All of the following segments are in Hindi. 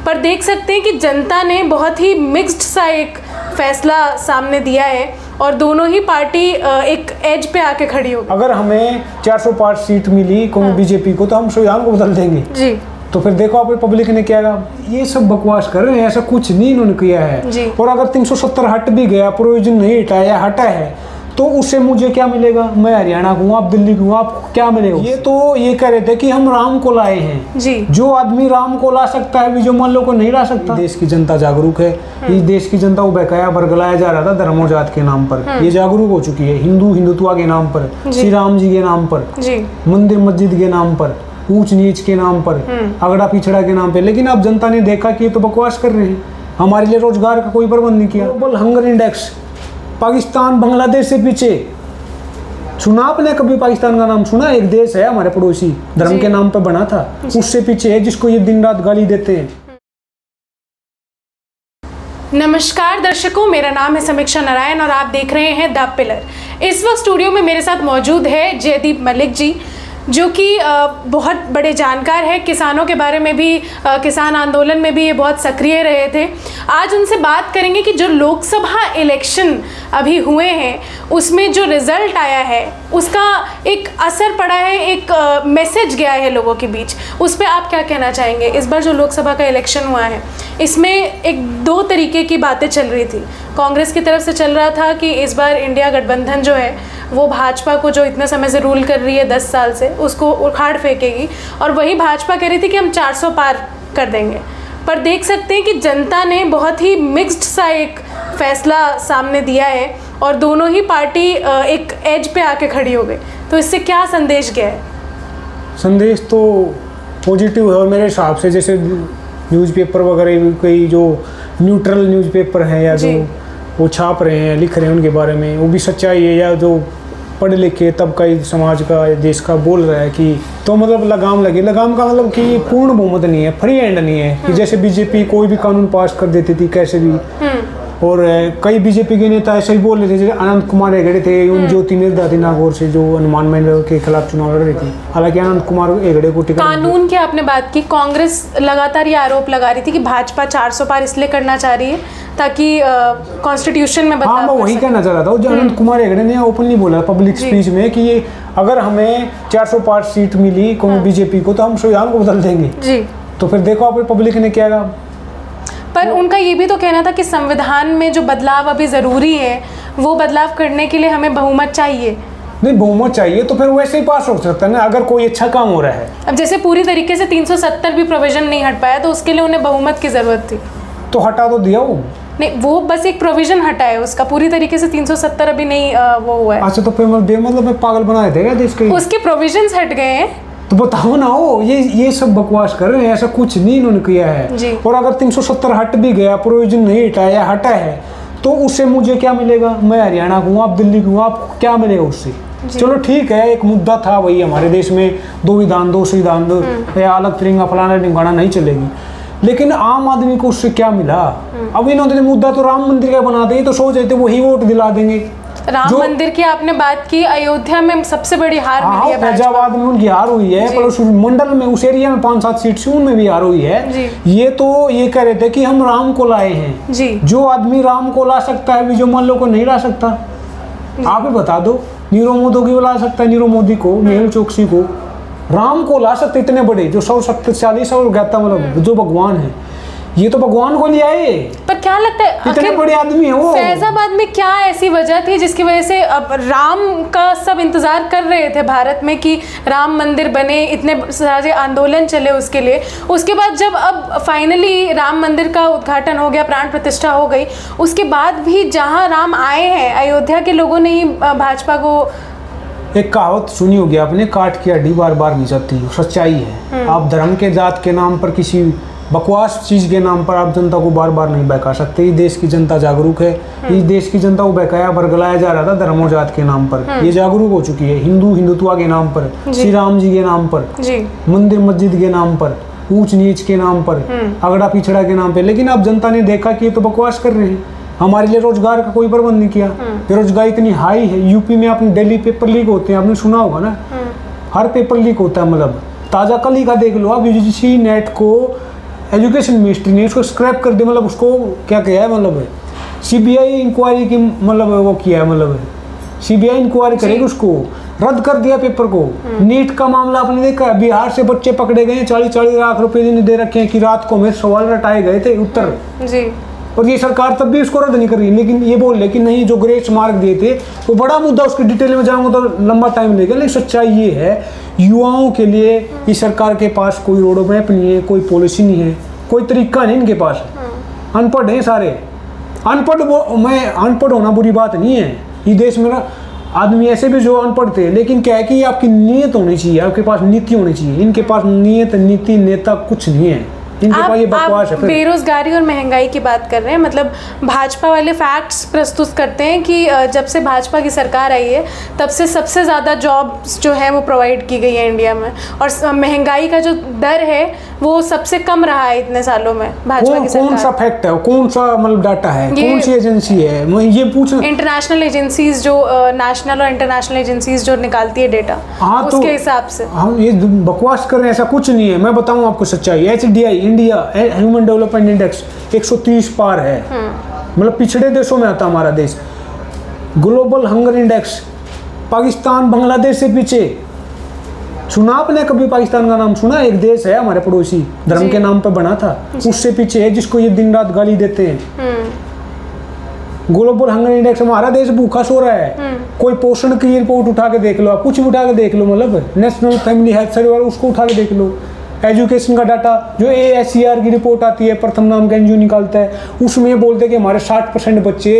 पर देख सकते हैं कि जनता ने बहुत ही मिक्स्ड सा एक फैसला सामने दिया है और दोनों ही पार्टी एक एज पे आके खड़ी हो। अगर हमें 405 सीट मिली बीजेपी को तो हम संविधान को बदल देंगे जी। तो फिर देखो आप पब्लिक ने क्या ये सब बकवास कर रहे हैं, ऐसा कुछ नहीं इन्होंने किया है जी। और अगर 370 हट भी गया, प्रोविजन नहीं हटाया, हटा है, तो उससे मुझे क्या मिलेगा? मैं हरियाणा को हूँ, आप दिल्ली को हूँ, आप क्या मिलेगा? ये तो ये कह रहे थे कि हम राम को लाए हैं जी। जो आदमी राम को ला सकता है जो मान लो को नहीं ला सकता। देश की जनता जागरूक है, इस देश की जनता को बहकाया बरगलाया जा रहा था धर्म और जात के नाम पर, ये जागरूक हो चुकी है। हिंदुत्व के नाम पर, श्री राम जी के नाम पर, मंदिर मस्जिद के नाम पर, ऊंच नीच के नाम पर, अगड़ा पिछड़ा के नाम पे। लेकिन अब जनता ने देखा कि ये तो बकवास कर रहे हैं, हमारे लिए रोजगार का कोई प्रबंध नहीं किया। Global hunger index Pakistan Bangladesh से पीछे। सुना आपने कभी पाकिस्तान का नाम सुना? एक देश है हमारे पड़ोसी, धर्म के नाम पर बना था, उससे पीछे है जिसको ये दिन रात गाली देते हैं। नमस्कार दर्शकों, मेरा नाम है समीक्षा नारायण और आप देख रहे हैं द पिलर। इस वक्त स्टूडियो में मेरे साथ मौजूद है जयदीप मलिक जी, जो कि बहुत बड़े जानकार है, किसानों के बारे में भी, किसान आंदोलन में भी ये बहुत सक्रिय रहे थे। आज उनसे बात करेंगे कि जो लोकसभा इलेक्शन अभी हुए हैं उसमें जो रिज़ल्ट आया है उसका एक असर पड़ा है, एक मैसेज गया है लोगों के बीच, उस पर आप क्या कहना चाहेंगे? इस बार जो लोकसभा का इलेक्शन हुआ है इसमें एक दो तरीके की बातें चल रही थी। कांग्रेस की तरफ से चल रहा था कि इस बार इंडिया गठबंधन जो है वो भाजपा को जो इतने समय से रूल कर रही है 10 साल से उसको उखाड़ फेंकेगी, और वही भाजपा कह रही थी कि हम 400 पार कर देंगे। पर देख सकते हैं कि जनता ने बहुत ही मिक्स्ड सा एक फैसला सामने दिया है और दोनों ही पार्टी एक एज पे आके खड़ी हो गई। तो इससे क्या संदेश गया है? संदेश तो पॉजिटिव है और मेरे हिसाब से जैसे न्यूज़पेपर वगैरह कई जो न्यूट्रल न्यूज़पेपर हैं या जो वो छाप रहे हैं, लिख रहे हैं उनके बारे में, वो भी सच्चाई है, या जो पढ़े लिखे तबका समाज का देश का बोल रहा है कि तो मतलब लगाम लगे। लगाम का मतलब कि पूर्ण बहुमत नहीं है, फ्री हैंड नहीं है कि जैसे बीजेपी कोई भी कानून पास कर देती थी कैसे भी। और कई बीजेपी के नेता ऐसे ही बोल रहे थे, जैसे अनंत कुमार हेगड़े थे, उन ज्योति मिर्धा थी नागौर से जो हनुमान मंदिर के खिलाफ चुनाव लड़ रही थी। हालांकि अनंत कुमार हेगड़े को टिकट कानून की आपने बात की, कांग्रेस लगातार ये आरोप लगा रही थी कि भाजपा 400 पार इसलिए करना चाह रही है ताकि कॉन्स्टिट्यूशन में बदलाव। हाँ, मैं वही कहना चाह रहा था। जो अनंत कुमार हेगड़े ने ओपनली बोला पब्लिक स्पीच में कि ये अगर हमें 405 सीट मिली बीजेपी को तो हम संविधान को बदल देंगे जी। तो फिर देखो आप पब्लिक ने क्या कहा। पर उनका ये भी तो कहना था कि संविधान में जो बदलाव अभी ज़रूरी है वो बदलाव करने के लिए हमें बहुमत चाहिए। नहीं, बहुमत चाहिए तो फिर वैसे ही पास हो सकता है ना, अगर कोई अच्छा काम हो रहा है। अब जैसे पूरी तरीके से 370 भी प्रोविजन नहीं हट पाया तो उसके लिए उन्हें बहुमत की ज़रूरत थी, तो हटा तो दिया वो। नहीं, वो बस एक प्रोविजन हटा है उसका, पूरी तरीके से 370 अभी नहीं वो हुआ है। अच्छा, तो फिर मतलब मैं पागल बना देते क्या देश के? उसके प्रोविजंस हट गए हैं तो बताओ ना, हो ये सब बकवास कर रहे हैं, ऐसा कुछ नहीं इन्होंने किया है जी। और अगर 370 हट भी गया, प्रोविजन नहीं हटाया, हटा है, तो उससे मुझे क्या मिलेगा? मैं हरियाणा को हूँ, आप दिल्ली को हूँ, आप क्या मिलेगा उससे? चलो ठीक है, एक मुद्दा था वही, हमारे देश में 2 विधान 2 संविधान या अलग तिरंगा फलाना ढिंगाना नहीं चलेगी, लेकिन आम आदमी को उससे क्या मिला? अब इन्होंने मुद्दा तो राम मंदिर का बना दिया, तो सोच रहे थे वही वोट दिला देंगे। राम मंदिर की आपने बात की, अयोध्या में सबसे बड़ी हार मिली है, फैजाबाद में उनकी हार हुई है, पर उस मंडल में उस एरिया में 5-7 सीट से उनमें भी हार हुई है। ये तो ये कह रहे थे कि हम राम को लाए हैं जी। जो आदमी राम को ला सकता है जो मान लो को नहीं ला सकता। आप ही बता दो, नीरव मोदी को ला सकता है, नीरव मोदी को, मेहुल चोकसी को, राम को ला सकते इतने बड़े जो 140 और गैता मतलब जो भगवान है, ये तो भगवान को ले आए। पर क्या लगता है इतने बड़े आदमी है वो। फैजाबाद में क्या ऐसी वजह थी जिसकी वजह से अब राम का सब इंतजार कर रहे थे भारत में कि राम मंदिर बने, इतने सारे आंदोलन चले उसके लिए, उसके बाद जब अब फाइनली राम मंदिर का उद्घाटन हो गया, प्राण प्रतिष्ठा हो गई, उसके बाद भी जहाँ राम आए हैं अयोध्या के लोगों ने ही भाजपा को। एक कहावत सुनी होगी आपने, काट की हड्डी बार बार नहीं जाती, सच्चाई है। आप धर्म के जात के नाम पर, किसी बकवास चीज के नाम पर आप जनता को बार बार नहीं बहका सकते। इस देश की जनता जागरूक है, इस देश की जनता को बहकाया बरगलाया जा रहा था धर्म और जात के नाम पर, ये जागरूक हो चुकी है। हिंदुत्व के नाम पर, श्री राम जी के नाम पर, मंदिर मस्जिद के नाम पर, ऊंच नीच के नाम पर, अगड़ा पिछड़ा के नाम पे। लेकिन अब जनता ने देखा कि ये तो बकवास कर रहे हैं, हमारे लिए रोजगार का कोई प्रबंध नहीं किया। बेरोजगारी इतनी हाई है, यूपी में आपने डेली पेपर लीक होते हैं, आपने सुना होगा ना, हर पेपर लीक होता है। मतलब ताजा कल ही का देख लो आप, यूजीसी नेट को एजुकेशन मिनिस्ट्री ने उसको स्क्रैप कर दिया, मतलब उसको क्या किया है, मतलब सीबीआई इंक्वायरी की मतलब वो किया है, मतलब सीबीआई इंक्वायरी करेगी, उसको रद्द कर दिया पेपर को। नीट का मामला आपने देखा, बिहार से बच्चे पकड़े गए, 40-40 लाख रुपए दे रखे हैं कि रात को हमें सवाल रटाए गए थे उत्तर जी, और ये सरकार तब भी उसको रद्द नहीं कर रही, लेकिन ये बोल रहे कि नहीं जो ग्रेस मार्क दिए थे वो बड़ा मुद्दा, उसकी डिटेल में जाऊंगा तो लंबा टाइम लगेगा। लेकिन सच्चाई ये है, युवाओं के लिए इस सरकार के पास कोई रोड मैप नहीं है, कोई पॉलिसी नहीं है, कोई तरीका नहीं इनके पास। अनपढ़ हैं सारे, अनपढ़ मैं अनपढ़ होना बुरी बात नहीं है, ये देश में ना आदमी ऐसे भी जो अनपढ़ थे, लेकिन क्या है कि आपकी नीयत होनी चाहिए, आपके पास नीति होनी चाहिए। इनके पास नीयत, नीति, नेता कुछ नहीं है इनके पास, ये बकवास है। बेरोजगारी और महंगाई की बात कर रहे हैं, मतलब भाजपा वाले फैक्ट्स प्रस्तुत करते हैं कि जब से भाजपा की सरकार आई है तब से सबसे ज़्यादा जॉब्स जो है वो प्रोवाइड की गई है इंडिया में, और महंगाई का जो दर है वो सबसे कम रहा है इतने सालों में भाजपा की सरकार। कौन सा फैक्ट है, कौन सा मतलब डाटा है, कौन सी एजेंसी है, मैं ये पूछ, इंटरनेशनल एजेंसीज जो नेशनल और इंटरनेशनल एजेंसीज जो निकालती है डेटा, उसके हिसाब से हम ये बकवास कर रहे हैं, ऐसा कुछ नहीं है। मैं बताऊं आपको सच्चाई, HDI India human development index 130 पार है, मतलब पिछड़े देशों में आता हमारा देश। Global hunger index Pakistan Bangladesh से पीछे। सुना आपने कभी पाकिस्तान का नाम सुना? एक देश है हमारे पड़ोसी, धर्म के नाम पर बना था, उससे पीछे है, जिसको ये दिन रात गाली देते हैं। ग्लोबल हंगर इंडेक्स, हमारा देश भूखा सो रहा है। कोई पोषण की रिपोर्ट उठा के देख लो, आप कुछ भी उठा के देख लो, मतलब नेशनल फैमिली हेल्थ सर्वे उसको उठा के देख लो। एजुकेशन का डाटा जो ASER की रिपोर्ट आती है, प्रथम नाम का NGO निकालता है, उसमें बोलते हैं कि हमारे 60% बच्चे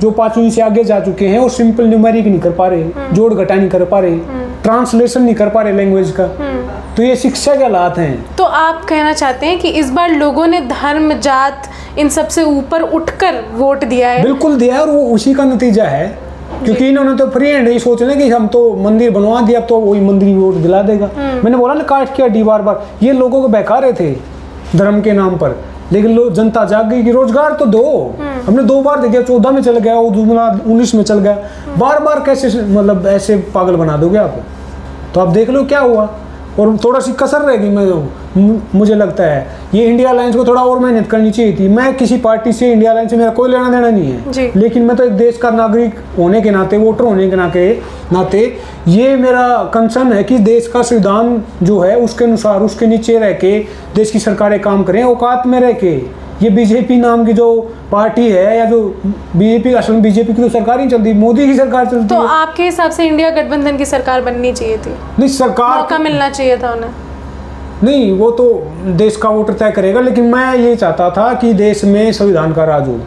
जो 5वीं से आगे जा चुके हैं वो सिंपल न्यूमेरिक नहीं कर पा रहे, जोड़ घटा नहीं कर पा रहे, ट्रांसलेशन नहीं कर पा रहे लैंग्वेज का। तो ये शिक्षा के हालात हैं। तो आप कहना चाहते हैं कि इस बार लोगों ने धर्म, जात, इन सब से ऊपर उठकर वोट दिया है? बिल्कुल दिया है, और वो उसी का नतीजा है, क्योंकि इन्होंने तो फ्री हैंड ही सोच रहे कि हम तो मंदिर बनवा दिया तो वही मंदिर वोट दिला देगा। मैंने बोला ना, कास्ट किया डी बार बार, ये लोगों को बहका रहे थे धर्म के नाम पर, लेकिन लोग जनता जाग गई कि रोजगार तो दो। हमने 2 बार दे दिया, 14 में चल गया, वो 19 में चल गया, बार बार कैसे मतलब ऐसे पागल बना दोगे आप? तो आप देख लो क्या हुआ, और थोड़ा सी कसर रहेगी। मुझे लगता है ये इंडिया अलायंस को थोड़ा और मेहनत करनी चाहिए थी। मैं किसी पार्टी से, इंडिया अलायंस से मेरा कोई लेना देना नहीं है, लेकिन मैं तो एक देश का नागरिक होने के नाते, वोटर होने के नाते ये मेरा कंसर्न है कि देश का संविधान जो है उसके अनुसार, उसके नीचे रह के देश की सरकारें काम करें, औकात में रह के। ये बीजेपी नाम की जो पार्टी है, या जो बीजेपी, असल में बीजेपी की तो सरकार ही चलती, मोदी की सरकार चलती है। तो आपके हिसाब से इंडिया गठबंधन की सरकार बननी चाहिए थी? नहीं, सरकार मौका मिलना चाहिए था उन्हें। नहीं, वो तो देश का वोटर तय करेगा, लेकिन मैं ये चाहता था कि देश में संविधान का राज हो,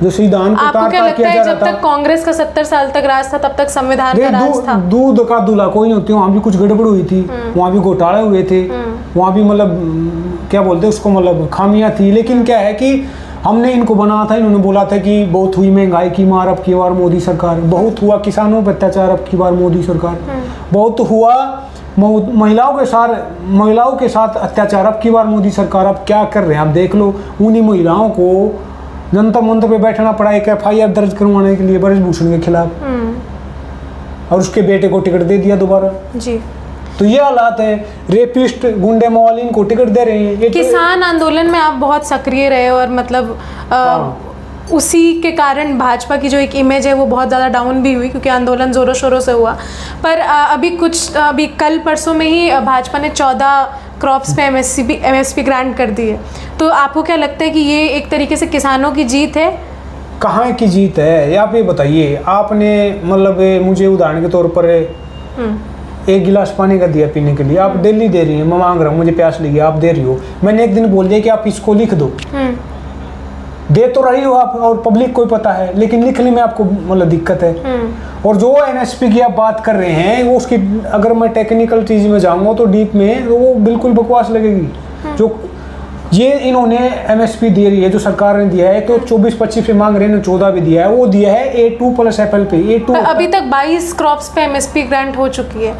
जो संविधान को आपको क्या लगता है जब तक कांग्रेस का 70 साल तक राज था तब तक संविधान का राज था? दूध का दूल्हा कोई नहीं होती, वहाँ भी कुछ गड़बड़ हुई थी, वहाँ भी घोटाले हुए थे, वहाँ भी मतलब क्या बोलते उसको, मतलब खामियां थी। लेकिन क्या है कि हमने इनको बनाया था, इन्होंने बोला था कि बहुत हुई महंगाई की मार अब की बार मोदी सरकार, बहुत हुआ किसानों पर अत्याचार अब की बार मोदी सरकार, बहुत हुआ महिलाओं के साथ अत्याचार अब की बार मोदी सरकार। अब क्या कर रहे हैं आप देख लो, उन्हीं महिलाओं को जनता मंत्र पे बैठना पड़ा एक FIR दर्ज करवाने के लिए ब्रजभूषण के खिलाफ, और उसके बेटे को टिकट दे दिया दोबारा जी। तो ये हालात है, रेपिस्ट, गुंडे, मवालिन को टिकट दे रहे हैं। किसान आंदोलन में आप बहुत सक्रिय रहे, और मतलब उसी के कारण भाजपा की जो एक इमेज है वो बहुत ज़्यादा डाउन भी हुई, क्योंकि आंदोलन ज़ोरों शोरों से हुआ। पर अभी कल परसों में ही भाजपा ने 14 क्रॉप्स पे MSP ग्रांट कर दी है। तो आपको क्या लगता है कि ये एक तरीके से किसानों की जीत है? कहाँ की जीत है, आप ये बताइए। आपने मतलब मुझे उदाहरण के तौर पर 1 गिलास पानी का दिया पीने के लिए, आप डेली दे रही हैं, मैं मांग रहा हूँ, मुझे प्यास लगी, आप दे रही हो। मैंने एक दिन बोल दिया कि आप इसको लिख दो, दे तो रही हो आप, और पब्लिक को पता है, लेकिन लिखने में आपको मतलब दिक्कत है। और जो MSP की आप बात कर रहे हैं, वो उसकी अगर मैं टेक्निकल चीज में जाऊंगा तो डीप में, तो वो बिल्कुल बकवास लगेगी। जो ये इन्होंने MSP दे रही है, जो सरकार ने दिया है, तो 24-25 पे मांग रहे हैं, 14 भी दिया है, वो दिया है A2 + FL पे। A2 अभी तक 22 क्रॉप्स पे MSP ग्रांट हो चुकी है।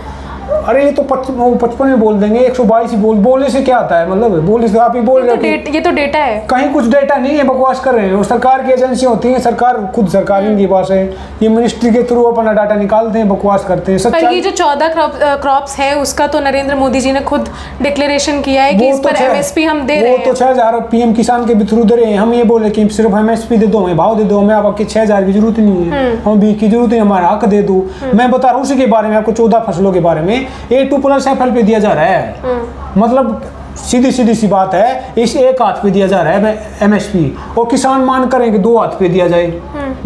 अरे ये तो 55 में बोल देंगे, 122 ही बोलने से क्या आता है, मतलब बोलने से आप ही बोल रहे हो। ये तो डेटा है, कहीं कुछ डेटा नहीं है, बकवास कर रहे हैं। सरकार की एजेंसियां होती हैं, सरकार खुद सरकार इनके पास है, ये मिनिस्ट्री के थ्रू अपना डाटा निकालते हैं, बकवास करते हैं। पर ये जो 14 क्रॉप्स है उसका तो नरेंद्र मोदी जी ने खुद डिक्लेरेशन किया है कि इस पर एमएसपी हम दे रहे हैं। वो तो 6000 पीएम किसान के भी थ्रू दे रहे हैं। हम ये बोले कि सिर्फ एमएसपी दे दो, हमें भाव दे दो, हमें आपके 6000 की जरूरत नहीं है, हमें बीज की जरूरत है, हमारा हक दे दो। मैं बता रहा हूँ उसी के बारे में आपको, 14 फसलों के बारे में A2+ पे दिया जा रहा है। मतलब सीधी सी बात है, इस एक हाथ पे दिया जा रहा है एमएसपी, और किसान मांग करें कि 2 हाथ पे दिया जाए।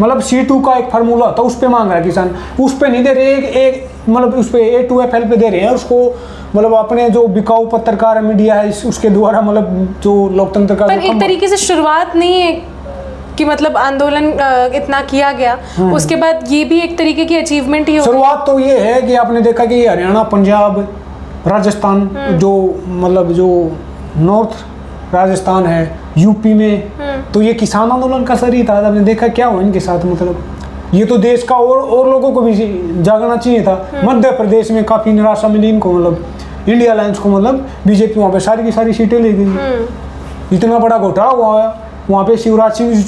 मतलब C2 का एक फार्मूला होता है, उस पे मांग रहा है किसान, उस पे नहीं दे रहे, एक मतलब उस पे A2FL पे दे रहे हैं। उसको मतलब अपने जो बिकाऊ पत्रकार मीडिया है उसके द्वारा, मतलब जो लोकतंत्र का, पर एक तरीके से शुरुआत नहीं है कि मतलब आंदोलन इतना किया गया, उसके बाद ये भी एक तरीके की अचीवमेंट ही हो। शुरुआत तो ये है कि आपने देखा कि हरियाणा, पंजाब, राजस्थान, जो मतलब जो नॉर्थ राजस्थान है, यूपी में, तो ये किसान आंदोलन का असर ही था। आपने देखा क्या हुआ इनके साथ, मतलब ये तो देश का और लोगों को भी जागना चाहिए था। मध्य प्रदेश में काफी निराशा मिली इनको, मतलब इंडिया अलायंस को, मतलब बीजेपी वहाँ पे सारी की सारी सीटें ले गई। इतना बड़ा घोटाला हुआ वहाँ पे, शिवराज सिंह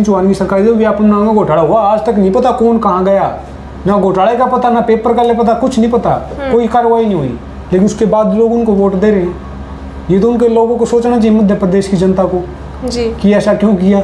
चौहान की सरकार जो भी अपना घोटाला हुआ, आज तक नहीं पता कौन कहाँ गया, ना घोटाले का पता, ना पेपर का पता, कुछ नहीं पता, कोई कार्रवाई नहीं हुई। लेकिन उसके बाद लोग उनको वोट दे रहे हैं। ये तो उनके लोगों को सोचना चाहिए, मध्य प्रदेश की जनता को, जी, कि ऐसा क्यों किया।